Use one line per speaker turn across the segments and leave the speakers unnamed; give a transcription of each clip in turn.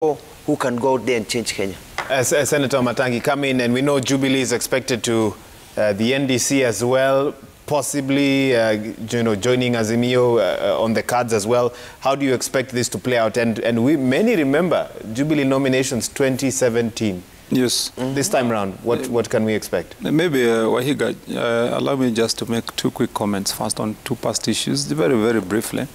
who can go out there and change Kenya.
Senator Matangi, come in, and we know Jubilee is expected to the NDC as well, possibly joining Azimio on the cards as well. How do you expect this to play out? And many remember Jubilee nominations 2017.
Yes.
This time around, what can we expect?
Maybe, Wahiga, allow me just to make two quick comments. First, on two past issues, very, very briefly.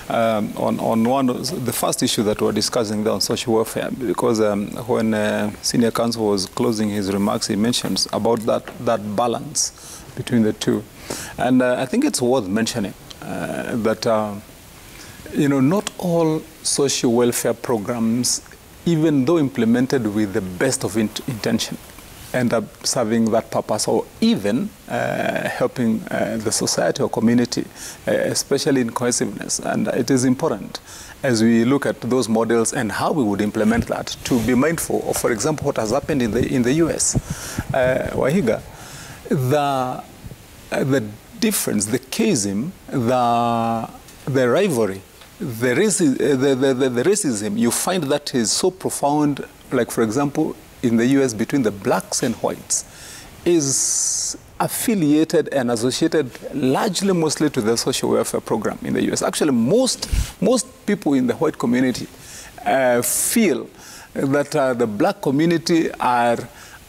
On one, the first issue that we're discussing there on social welfare, because when Senior Counsel was closing his remarks, he mentions about that balance between the two. And I think it's worth mentioning that, not all social welfare programs, even though implemented with the best of intention, end up serving that purpose, or even helping the society or community, especially in cohesiveness. And it is important, as we look at those models and how we would implement that, to be mindful of, for example, what has happened in the US. Wahiga, the difference, the chasm, the rivalry, the racism, you find that is so profound, like, for example, in the US between the blacks and whites, is affiliated and associated mostly to the social welfare program in the US. Actually, most people in the white community feel that the black community are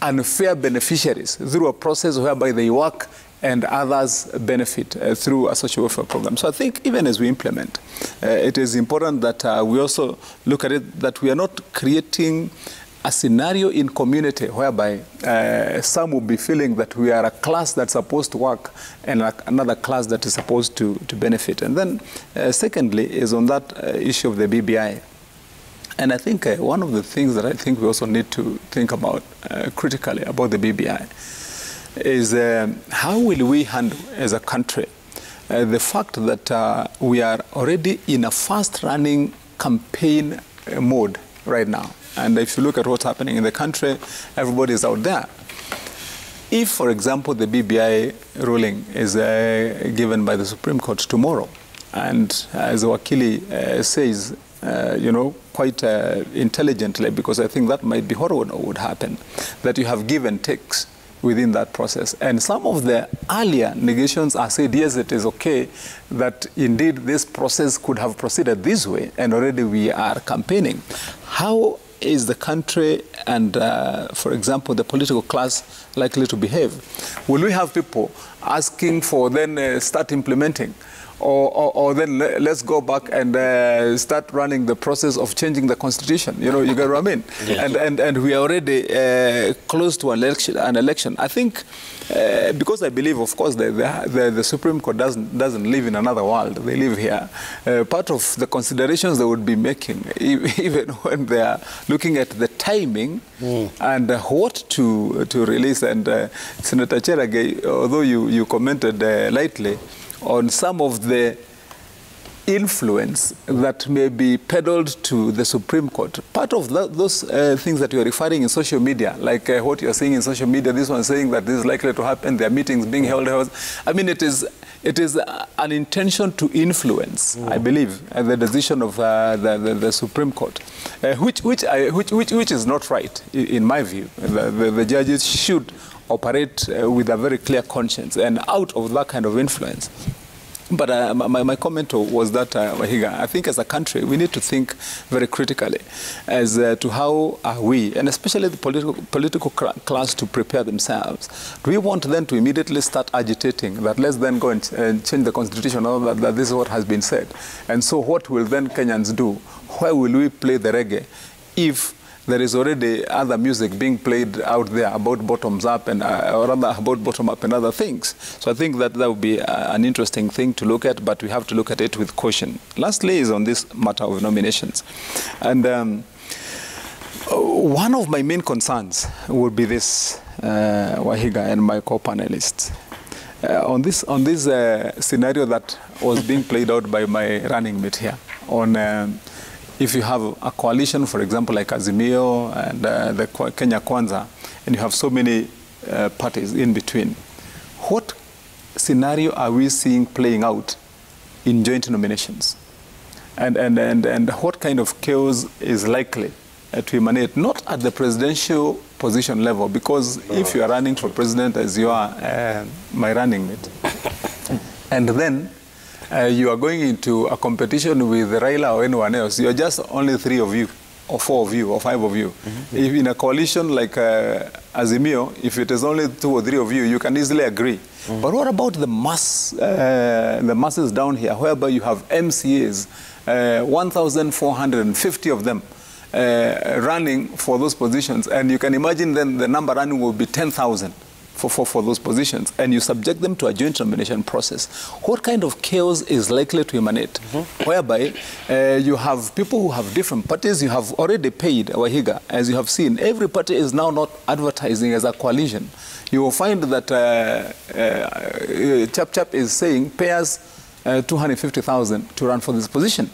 unfair beneficiaries through a process whereby they work and others benefit through a social welfare program. So I think even as we implement, it is important that we also look at it, that we are not creating a scenario in community whereby some will be feeling that we are a class that's supposed to work and another class that is supposed to benefit. And then secondly is on that issue of the BBI. And I think one of the things that I think we also need to think about critically about the BBI is how will we handle as a country the fact that we are already in a fast-running campaign mode right now. And if you look at what's happening in the country, everybody is out there. If, for example, the BBI ruling is given by the Supreme Court tomorrow, and as Wakili says, quite intelligently, because I think that might be what would happen, that you have give and takes within that process. And some of the earlier negations are said, yes, it is okay that indeed this process could have proceeded this way, and already we are campaigning. How is the country and, for example, the political class likely to behave? Will we have people asking for then start implementing? Or then let's go back and start running the process of changing the constitution. You get what I mean? Yes. And we are already close to an election. I think because I believe, of course, the Supreme Court doesn't live in another world. They live here. Part of the considerations they would be making, even when they are looking at the timing and what to release. And Senator Cherage, although you commented lightly on some of the influence that may be peddled to the Supreme Court. Part of those things that you're referring in social media, like what you're seeing in social media, this one saying that this is likely to happen, there are meetings being held. I mean, it is an intention to influence, I believe, the decision of the Supreme Court, which is not right, in my view. The judges should operate with a very clear conscience and out of that kind of influence. But my comment was that, Wahiga, I think as a country, we need to think very critically as to how are we, and especially the political class, to prepare themselves. Do we want then to immediately start agitating that let's then go and change the constitution, or that this is what has been said? And so what will then Kenyans do? Where will we play the reggae if there is already other music being played out there about bottoms up and or rather about bottom up and other things? So I think that would be an interesting thing to look at, but we have to look at it with caution. Lastly is on this matter of nominations. And one of my main concerns would be this, Wahiga and my co-panelists. On this scenario that was being played out by my running mate here, on if you have a coalition, for example, like Azimio and the Kenya Kwanza, and you have so many parties in between, what scenario are we seeing playing out in joint nominations? And what kind of chaos is likely to emanate, not at the presidential position level, because if you are running for president as you are, my running mate, and then you are going into a competition with Raila or anyone else, you are just only 3 of you, or 4 of you, or 5 of you. If in a coalition like Azimio, if it is only 2 or 3 of you, you can easily agree. But what about the masses down here, whereby you have MCAs, 1,450 of them running for those positions, and you can imagine then the number running will be 10,000 for those positions, and you subject them to a joint nomination process. What kind of chaos is likely to emanate? Whereby you have people who have different parties, you have already paid Wahiga, as you have seen. Every party is now not advertising as a coalition. You will find that Chap is saying pay us 250,000 to run for this position.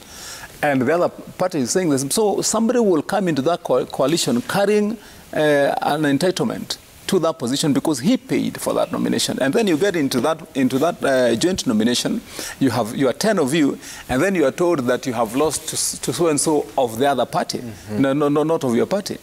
And the other party is saying this. So somebody will come into that coalition carrying an entitlement to that position because he paid for that nomination. And then you get into that joint nomination, you are 10 of you, and then you are told that you have lost to so-and-so of the other party. No, not of your party.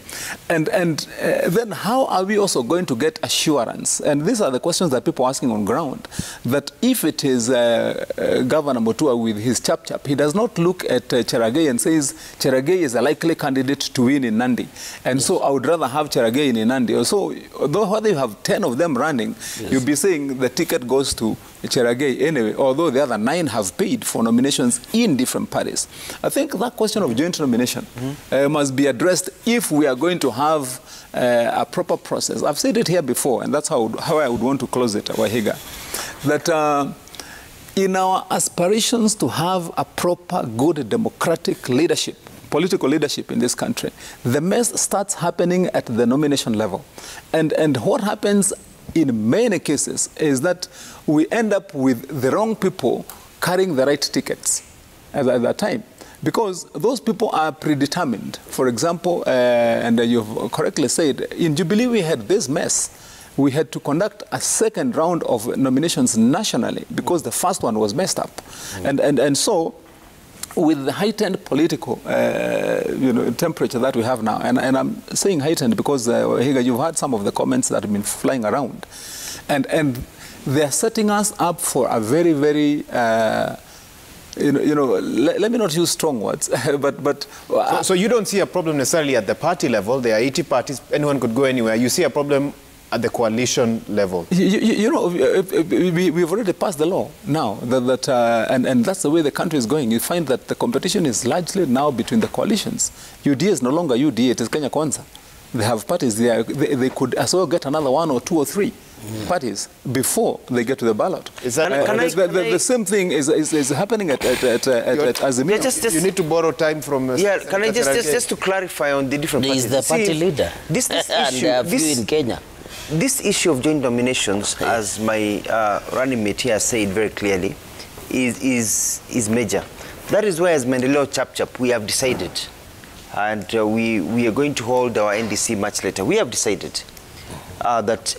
And then how are we also going to get assurance? And these are the questions that people are asking on ground, that if it is Governor Mutua with his chap, he does not look at Cherargei and says, Cherargei is a likely candidate to win in Nandi. And so I would rather have Cherargei in Nandi. So although whether you have 10 of them running, you'll be saying the ticket goes to Cherargei anyway, although the other 9 have paid for nominations in different parties. I think that question of joint nomination must be addressed if we are going to have a proper process. I've said it here before, and that's how I would want to close it, Wahiga, that in our aspirations to have a proper, good, democratic leadership, political leadership in this country, the mess starts happening at the nomination level. And what happens in many cases is that we end up with the wrong people carrying the right tickets at that time, because those people are predetermined. For example, and you've correctly said, in Jubilee we had this mess. We had to conduct a second round of nominations nationally because the first one was messed up. And so, with the heightened political temperature that we have now, and I'm saying heightened because you've heard some of the comments that have been flying around, and they're setting us up for a very, very let me not use strong words, but
so you don't see a problem necessarily at the party level. There are 80 parties, anyone could go anywhere. You see a problem at the coalition level. We've already passed the law now, and that's the way the country is going. You find that the competition is largely now between the coalitions. UDA is no longer UDA, it is Kenya Kwanza. They have parties there. They could as well get another 1 or 2 or 3 parties before they get to the ballot.
Is that,
the same thing is happening at Azimio.
You need to borrow time from...
can I just to clarify on the different parties?
He is the party leader.
This issue,
and few in Kenya.
This issue of joint nominations, as my running mate here said very clearly, is major. That is why, as Maendeleo Chap, we have decided, and we are going to hold our NDC much later. We have decided that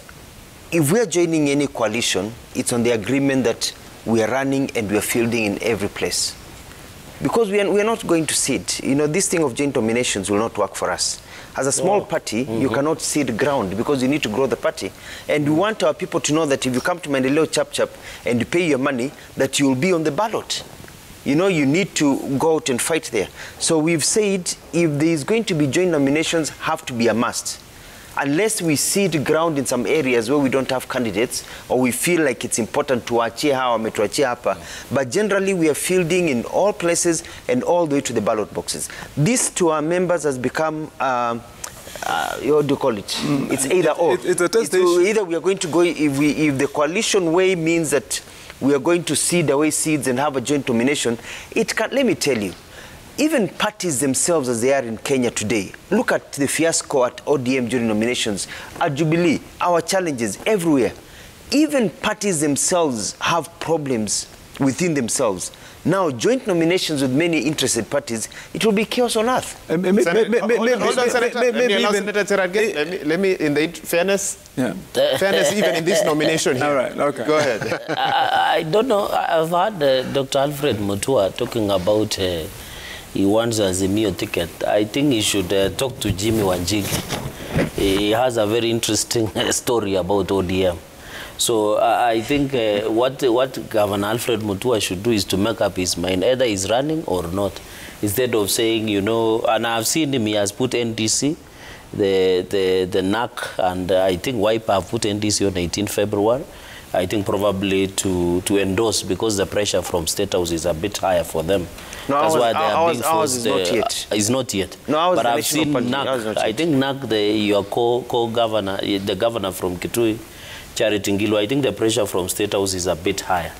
if we are joining any coalition, it's on the agreement that we are running and we are fielding in every place. Because we are not going to sit. This thing of joint nominations will not work for us. As a small party, you cannot cede ground because you need to grow the party. And we want our people to know that if you come to Maendeleo Chap and you pay your money, that you will be on the ballot. You need to go out and fight there. So we've said if there is going to be joint nominations, have to be a must. Unless we cede ground in some areas where we don't have candidates, or we feel like it's important to achie hawa metuachie hapa. But generally we are fielding in all places and all the way to the ballot boxes. This to our members has become what do you call it? It's either or.
It's a test issue.
Either we are going to go, if the coalition way means that we are going to cede away seats and have a joint nomination, let me tell you, even parties themselves as they are in Kenya today, look at the fiasco at ODM during nominations, at Jubilee, our challenges everywhere. Even parties themselves have problems within themselves. Now, joint nominations with many interested parties, it will be chaos on earth.
Hold on, Senator. Let me, in the fairness, fairness even in this nomination here.
All right, okay.
Go ahead.
I don't know. I've heard Dr. Alfred Mutua talking about he wants Azimio ticket. I think he should talk to Jimmy Wanjigi. He has a very interesting story about ODM. So I think what Governor Alfred Mutua should do is to make up his mind. Either he's running or not. Instead of saying, you know, and I've seen him, he has put NDC, the NAC, and I think WIPE have put NDC on 18 February. I think probably to endorse, because the pressure from State House is a bit higher for them.
No,
that's why they are being forced.
Is not yet.
It's not yet.
No,
but I've seen NAC. I think NAC, your co-governor, the governor from Kitui, Charity Ngilu, I think the pressure from State House is a bit higher.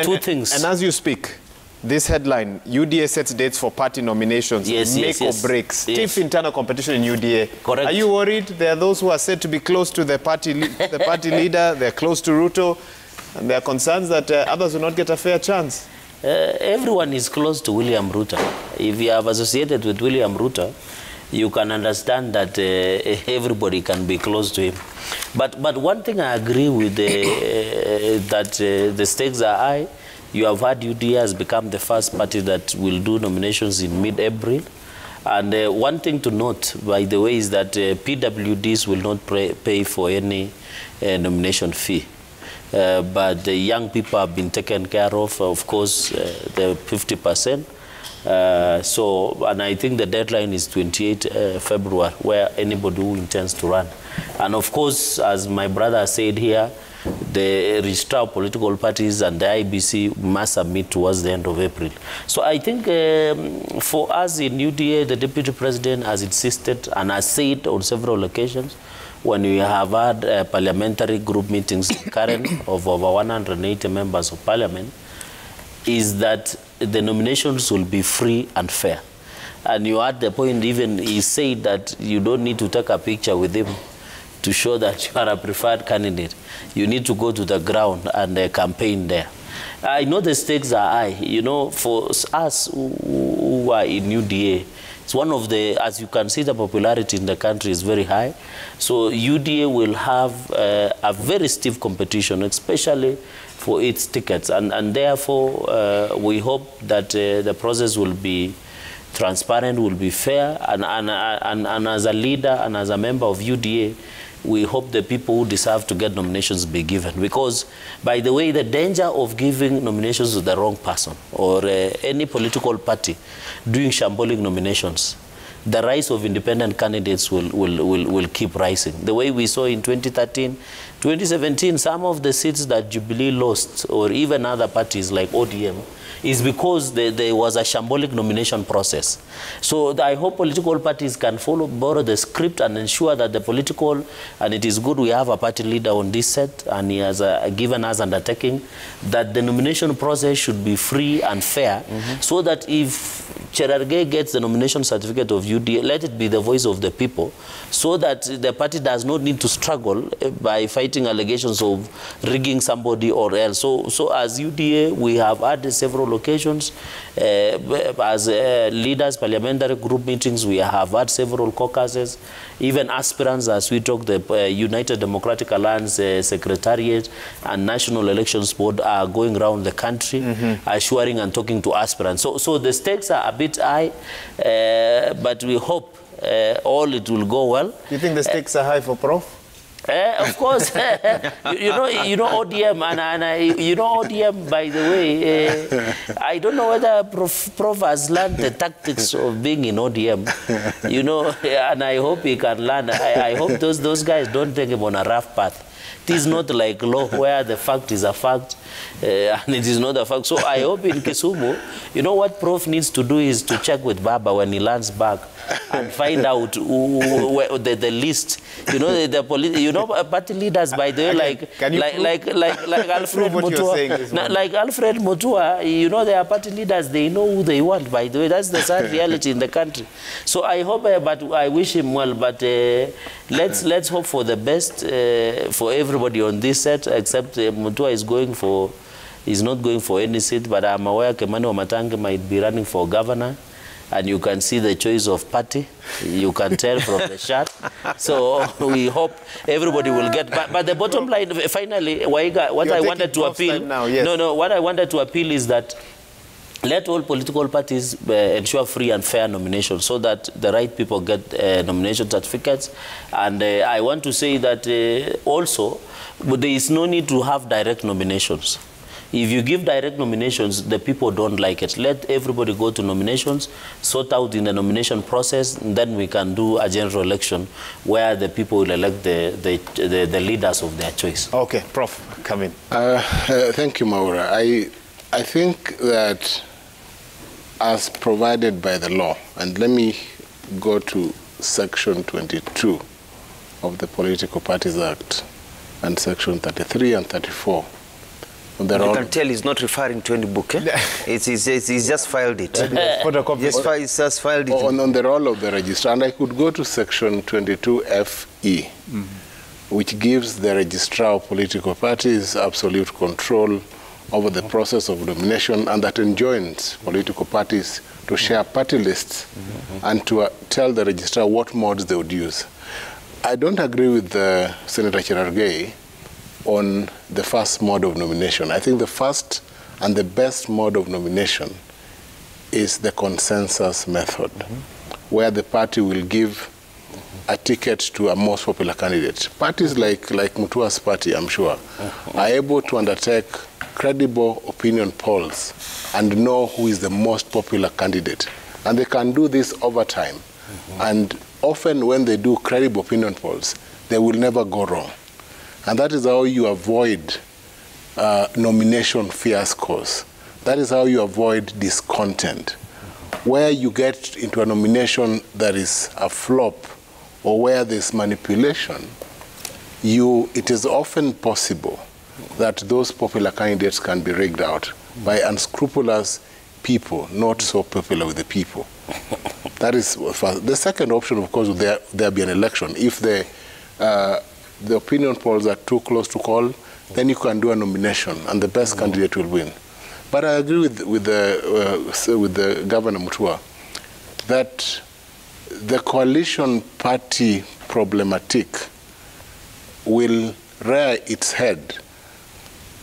Two things.
And as you speak, this headline, UDA sets dates for party nominations, make or breaks. Stiff internal competition in UDA.
Correct.
Are you worried? There are those who are said to be close to the party leader, they're close to Ruto, and there are concerns that others will not get a fair chance.
Everyone is close to William Ruto. If you have associated with William Ruto, you can understand that everybody can be close to him. But one thing I agree with, that the stakes are high. You have heard UDA has become the first party that will do nominations in mid-April. And one thing to note, by the way, is that PWDs will not pay for any nomination fee. But the young people have been taken care of course, the 50%. And I think the deadline is 28 February, where anybody who intends to run. And of course, as my brother said here, the registrar of political parties and the IBC must submit towards the end of April. So I think for us in UDA, the Deputy President has insisted and has said on several occasions, when we have had parliamentary group meetings current of over 180 members of parliament, is that the nominations will be free and fair. And you had the point, even he said that you don't need to take a picture with him to show that you are a preferred candidate. You need to go to the ground and campaign there. I know the stakes are high. You know, for us who are in UDA, it's one of the, as you can see, the popularity in the country is very high. So UDA will have a very stiff competition, especially for its tickets. And therefore, we hope that the process will be transparent, will be fair. And as a leader and as a member of UDA, we hope the people who deserve to get nominations be given. Because, by the way, the danger of giving nominations to the wrong person or any political party doing shambolic nominations, the rise of independent candidates will keep rising. The way we saw in 2013, 2017, some of the seats that Jubilee lost, or even other parties like ODM, is because there was a shambolic nomination process. So I hope political parties can borrow the script and ensure that the political, and it is good we have a party leader on this set, and he has given us undertaking that the nomination process should be free and fair, so that if Cherargei gets the nomination certificate of UDA, let it be the voice of the people, so that the party does not need to struggle by fighting allegations of rigging somebody or else. So as UDA, we have had several occasions as leaders, parliamentary group meetings, we have had several caucuses, even aspirants, as we talk, the United Democratic Alliance Secretariat and National Elections Board are going around the country, assuring and talking to aspirants. So the stakes are a bit high, but we hope all it will go well.
You think the stakes are high for Prof?
Of course, you know ODM, and you know ODM, by the way, I don't know whether Prof has learned the tactics of being in ODM, you know, and I hope he can learn. I hope those guys don't take him on a rough path. It is not like law where the fact is a fact and it is not a fact. So I hope in Kisumu, you know what Prof needs to do is to check with Baba when he lands back and find out the list. You know, party leaders, by the way, like Alfred Mutua. Like Alfred Mutua, you know, they are party leaders. They know who they want, by the way. That's the sad reality in the country. So I hope, but I wish him well. But let's hope for the best for everybody on this set, except Mutua is not going for any seat. But I'm aware Kimani Wamatangi might be running for governor. And you can see the choice of party. You can tell from the chart. So we hope everybody will get. But the bottom line, finally, Waiga, what I wanted to appeal. Now, yes. No, what I wanted to appeal is that let all political parties ensure free and fair nominations so that the right people get nomination certificates. And I want to say that also, there is no need to have direct nominations. If you give direct nominations, the people don't like it. Let everybody go to nominations, sort out in the nomination process, and then we can do a general election where the people will elect the leaders of their choice.
Okay, Prof, come in.
Thank you, Maura. I think that as provided by the law, and let me go to Section 22 of the Political Parties Act and Section 33 and 34.
You can tell he's not referring to any book. Eh? He's just filed it. He's just filed it.
On the role of the registrar. And I could go to Section 22FE, which gives the registrar of political parties absolute control over the process of nomination, and that enjoins political parties to share party lists and to tell the registrar what modes they would use. I don't agree with Senator Cherargei on the first mode of nomination. I think the first and the best mode of nomination is the consensus method, where the party will give a ticket to a most popular candidate. Parties like Mutua's party, I'm sure, are able to undertake credible opinion polls and know who is the most popular candidate. And they can do this over time. And often when they do credible opinion polls, they will never go wrong. And that is how you avoid nomination fiascos. That is how you avoid discontent. Where you get into a nomination that is a flop or where there's manipulation, it is often possible that those popular candidates can be rigged out by unscrupulous people, not so popular with the people. That is first. The second option, of course, would there be an election. If the opinion polls are too close to call, then you can do a nomination, and the best candidate will win. But I agree with the Governor Mutua that the coalition party problematic will rear its head,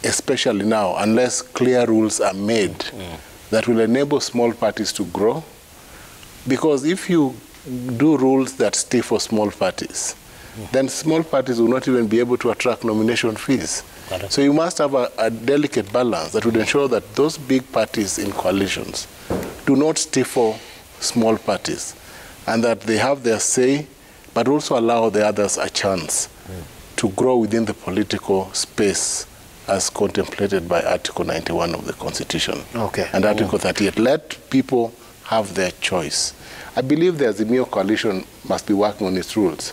especially now, unless clear rules are made that will enable small parties to grow. Because if you do rules that stay for small parties, then small parties will not even be able to attract nomination fees. So you must have a delicate balance that would ensure that those big parties in coalitions do not stifle small parties, and that they have their say, but also allow the others a chance to grow within the political space as contemplated by Article 91 of the Constitution. And Article 38. Let people have their choice. I believe the Azimio coalition must be working on its rules.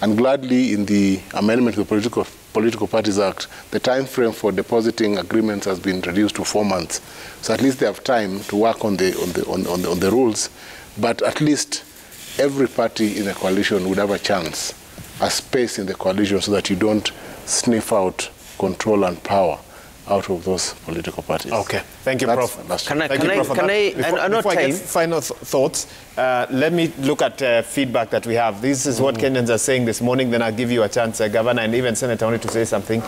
And gladly, in the amendment to the Political Parties Act, the time frame for depositing agreements has been reduced to 4 months. So at least they have time to work on the rules. But at least every party in a coalition would have a chance, a space in the coalition, so that you don't sniff out control and power out of those political parties.
Okay, thank you, Prof.
Can I
before I get final thoughts, let me look at feedback that we have. This is what Kenyans are saying this morning. Then I'll give you a chance, Governor, and even Senator wanted to say something.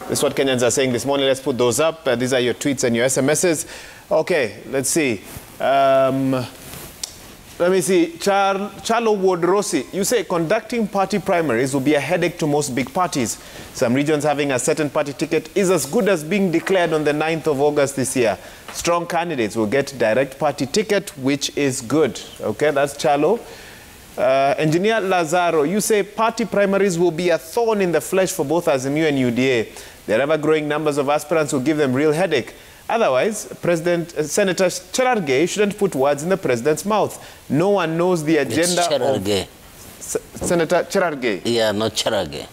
This is what Kenyans are saying this morning. Let's put those up. These are your tweets and your SMSs. Okay, let's see. Let me see. Charlo Ward Rossi, you say conducting party primaries will be a headache to most big parties. Some regions having a certain party ticket is as good as being declared on the 9th of August this year. Strong candidates will get direct party ticket, which is good. Okay, that's Charlo. Engineer Lazaro, you say party primaries will be a thorn in the flesh for both Azimio and UDA. Their ever-growing numbers of aspirants will give them real headache. Otherwise, Senator Cherargei shouldn't put words in the president's mouth. No one knows the agenda of... Senator Cherargei.
Yeah, not Cherargei.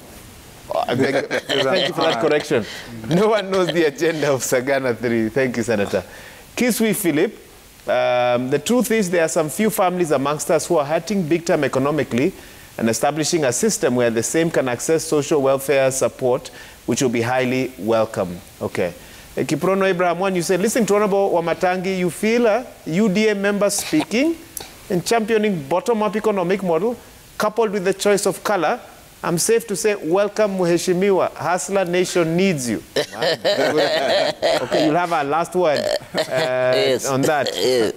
Thank you for that correction. No one knows the agenda of Sagana 3. Thank you, Senator. Kiswi Philip, the truth is there are some few families amongst us who are hurting big time economically and establishing a system where the same can access social welfare support, which will be highly welcome. Okay. Kiprono Abraham 1, you say, listening to Honorable Wamatangi, you feel a UDA member speaking and championing bottom-up economic model coupled with the choice of color I'm safe to say, welcome Mheshimiwa. Hustler Nation needs you. Okay, you'll have our last word
Yes.
on that.
Yes.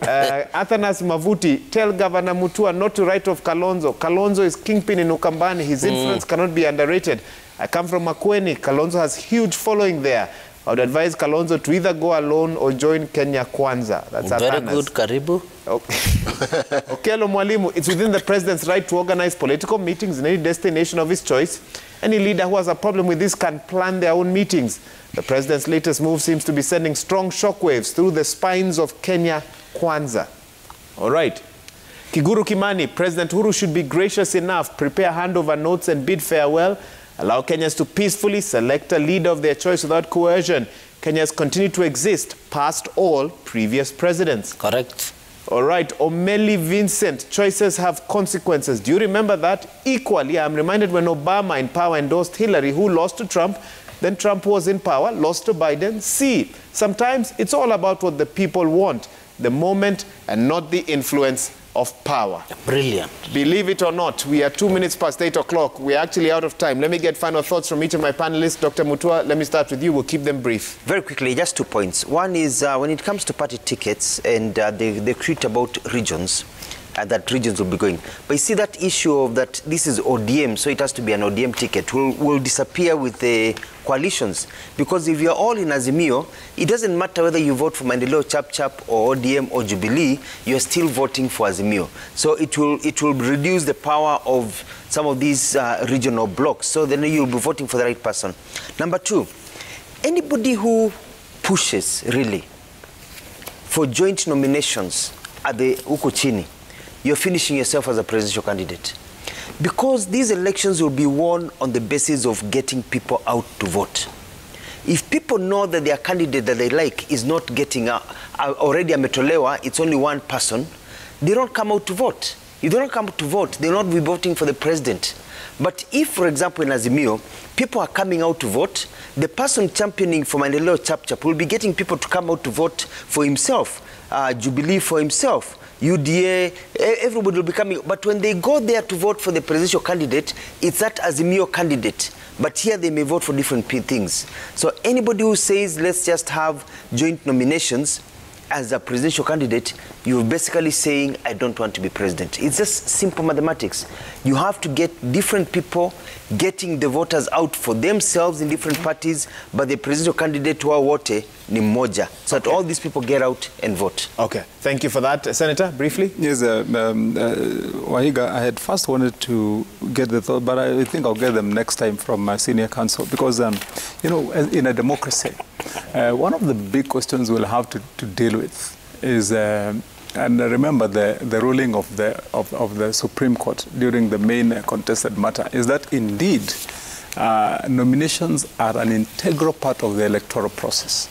Athanas Mavuti, tell Governor Mutua not to write off Kalonzo. Kalonzo is kingpin in Ukambani. His influence cannot be underrated. I come from Makueni. Kalonzo has huge following there. I would advise Kalonzo to either go alone or join Kenya Kwanza. That's
Very
Athanas.
good, Karibu.
Okay. Okelo Mwalimu, it's within the president's right to organize political meetings in any destination of his choice. Any leader who has a problem with this can plan their own meetings. The president's latest move seems to be sending strong shockwaves through the spines of Kenya Kwanza. All right. Kiguru Kimani, President Uhuru should be gracious enough, prepare handover notes and bid farewell, allow Kenyans to peacefully select a leader of their choice without coercion. Kenyans continue to exist past all previous presidents.
Correct.
All right, Omeli Vincent, choices have consequences. Do you remember that? Equally, I'm reminded when Obama in power endorsed Hillary, who lost to Trump, then Trump was in power, lost to Biden. See, sometimes it's all about what the people want, the moment, and not the influence of power.
Brilliant.
Believe it or not, we are 2 minutes past 8 o'clock. We're actually out of time. Let me get final thoughts from each of my panelists. Dr. Mutua, let me start with you. We'll keep them brief.
Very quickly, just 2 points. One is when it comes to party tickets and they create about regions, that regions will be going. But you see that issue of that this is ODM, so it has to be an ODM ticket, will disappear with the coalitions. Because if you're all in Azimio, it doesn't matter whether you vote for Maendeleo Chap Chap or ODM or Jubilee, you're still voting for Azimio. So it will reduce the power of some of these regional blocks. So then you'll be voting for the right person. Number two, anybody who pushes really for joint nominations at the huko chini, you're finishing yourself as a presidential candidate. Because these elections will be won on the basis of getting people out to vote. If people know that their candidate that they like is not getting already ametolewa, it's only one person, they don't come out to vote. If they don't come out to vote, they'll not be voting for the president. But if, for example, in Azimio, people are coming out to vote, the person championing for Maendeleo Chap Chap will be getting people to come out to vote for himself, Jubilee for himself, UDA, everybody will be coming. But when they go there to vote for the presidential candidate, it's that Azimio candidate. But here they may vote for different things. So anybody who says, let's just have joint nominations as a presidential candidate, you're basically saying, I don't want to be president. It's just simple mathematics. You have to get different people getting the voters out for themselves in different parties, but the presidential candidate wa wote ni mmoja. So that all these people get out and vote.
Okay, thank you for that. Senator, briefly?
Yes, Wahiga, I had first wanted to get the thought, but I think I'll get them next time from my senior counsel, because, you know, in a democracy, one of the big questions we'll have to deal with is, and remember the ruling of the Supreme Court during the main contested matter, is that indeed nominations are an integral part of the electoral process.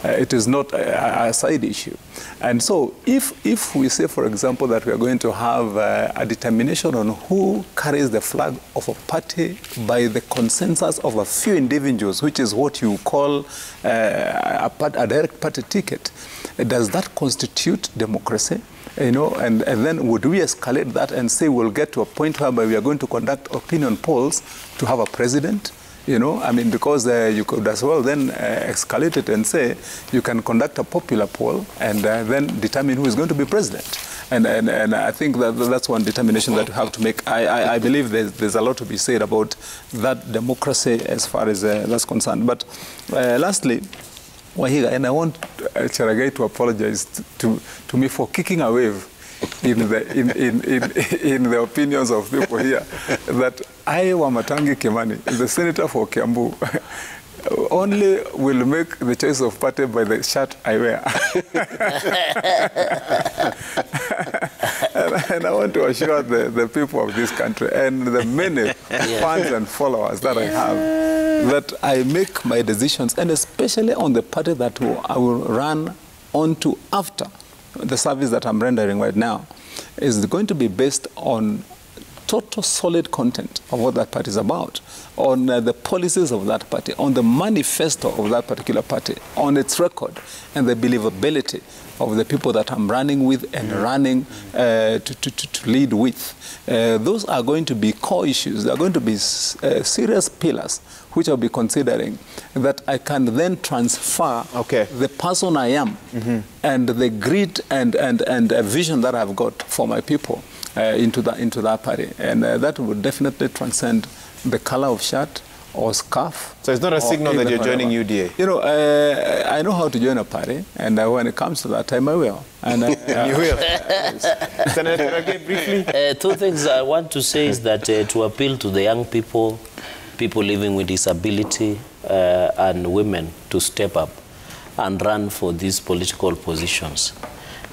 It is not a side issue. And so if we say, for example, that we are going to have a determination on who carries the flag of a party by the consensus of a few individuals, which is what you call a direct party ticket, does that constitute democracy? You know, and then would we escalate that and say we'll get to a point whereby we are going to conduct opinion polls to have a president? You know, I mean, because you could as well then escalate it and say you can conduct a popular poll and then determine who is going to be president. And I think that's one determination that we have to make. I believe there's a lot to be said about that democracy as far as that's concerned. But lastly, Wahiga, and I want Cheragai to apologize to me for kicking a wave in the opinions of people here, that I, Wamatangi Kimani, the senator for Kiambu, only will make the choice of party by the shirt I wear. and I want to assure the people of this country and the many fans and followers that I have, that I make my decisions, and especially on the party that I will run onto after the service that I'm rendering right now, is going to be based on total solid content of what that party is about, on the policies of that party, on the manifesto of that particular party, on its record, and the believability of the people that I'm running with and running to lead with. Those are going to be core issues. They are going to be serious pillars which I'll be considering, that I can then transfer the person I am and the grit and a vision that I've got for my people into that party. And that would definitely transcend the color of shirt or scarf.
So it's not a signal that you're joining UDA?
You know, I know how to join a party, and when it comes to that time, I will. And
you will. Senator, again, briefly.
Two things I want to say is that to appeal to the young people, people living with disability, and women to step up and run for these political positions.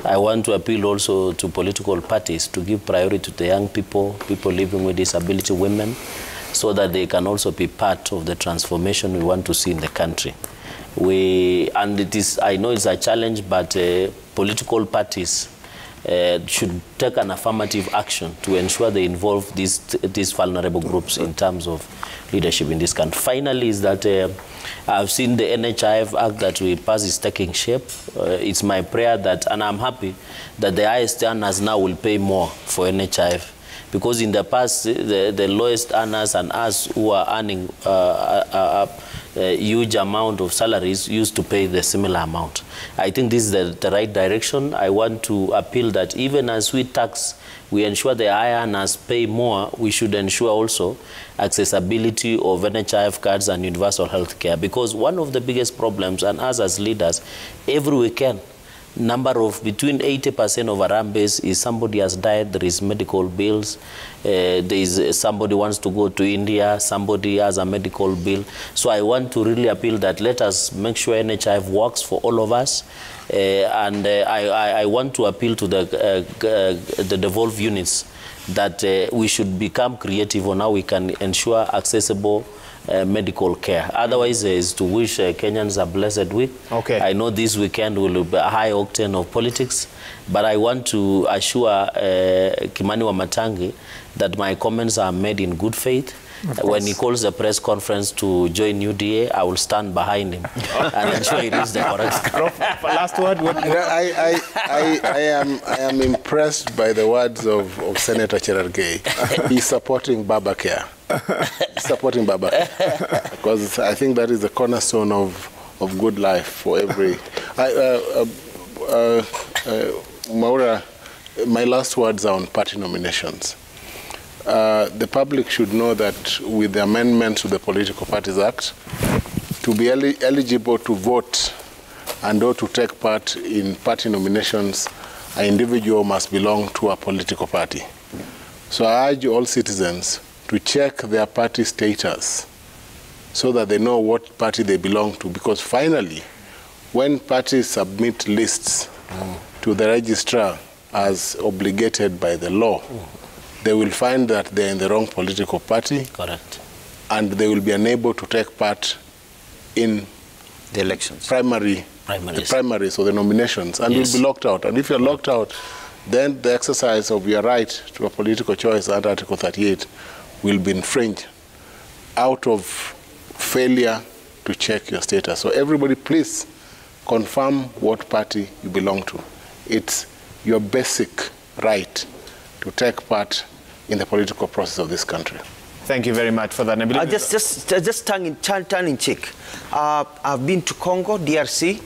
I want to appeal also to political parties to give priority to the young people, people living with disability, women, so that they can also be part of the transformation we want to see in the country. And it is, I know it's a challenge, but political parties should take an affirmative action to ensure they involve these vulnerable groups in terms of leadership in this country. Finally, is that I've seen the NHIF Act that we passed is taking shape. It's my prayer that, and I'm happy, that the highest earners now will pay more for NHIF. Because in the past, the lowest earners and us who are earning a huge amount of salaries used to pay the similar amount. I think this is the right direction. I want to appeal that even as we tax, we ensure the high earners pay more, we should ensure also accessibility of NHIF cards and universal health care. Because one of the biggest problems, and us as leaders, every weekend, number of between 80% of our base is somebody has died, there is medical bills, there is somebody wants to go to India, somebody has a medical bill. So I want to really appeal that let us make sure NHIF works for all of us. I want to appeal to the devolved units that we should become creative on how we can ensure accessible medical care. Otherwise, is to wish Kenyans a blessed week. Okay. I know this weekend will be a high octane of politics, but I want to assure Kimani Wamatangi that my comments are made in good faith. When he calls a press conference to join UDA, I will stand behind him and ensure he reads the correct.
Last word.
I am impressed by the words of Senator Cherargei. He's supporting Baba Care. Supporting Baba Care. Because I think that is the cornerstone of good life for every... Maura, my last words are on party nominations. The public should know that with the amendments to the Political Parties Act, to be eligible to vote and or to take part in party nominations, an individual must belong to a political party. So I urge all citizens to check their party status so that they know what party they belong to, because finally, when parties submit lists to the registrar as obligated by the law, they will find that they're in the wrong political party.
Correct.
And they will be unable to take part in
the elections.
Primaries or the nominations, and will be locked out. And if you're locked out, then the exercise of your right to a political choice under Article 38 will be infringed out of failure to check your status. So everybody, please confirm what party you belong to. It's your basic right to take part in the political process of this country.
Thank you very much for that.
Just tongue in cheek. I've been to Congo, DRC,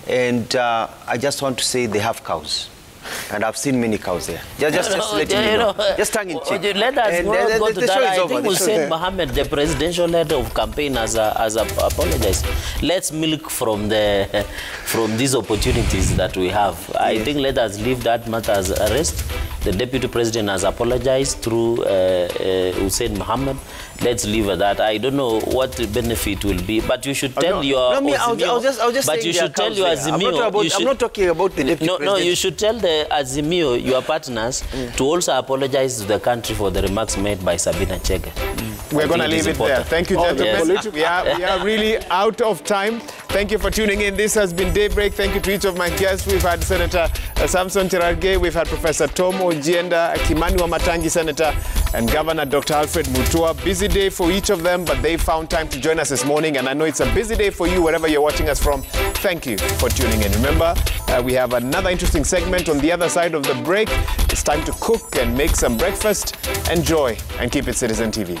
and I just want to say they have cows. And I've seen many cows there. Just let you know. Just tongue in cheek.
Let us go to that. I think Hussein Mohammed, the presidential head of campaign, has apologized. Let's milk from these opportunities that we have. I think let us leave that matter as a rest. The deputy president has apologized through Hussein Mohammed. Let's leave at that. I don't know what the benefit will be, but you should tell your Azimio. But you should tell your Azimio.
I'm not talking about the deputy president.
No, you should tell the Azimio, your partners, to also apologize to the country for the remarks made by Sabina Chege.
We're going to leave it there. Thank you, gentlemen.
Yes.
We are really out of time. Thank you for tuning in. This has been Daybreak. Thank you to each of my guests. We've had Senator Samson Cherargei. We've had Professor Tom Ojienda, Kimani Wamatangi, Senator and Governor Dr. Alfred Mutua. Busy day for each of them, but they found time to join us this morning, and I know it's a busy day for you wherever you're watching us from. Thank you for tuning in. Remember, we have another interesting segment on the other side of the break. It's time to cook and make some breakfast. Enjoy and keep it Citizen TV.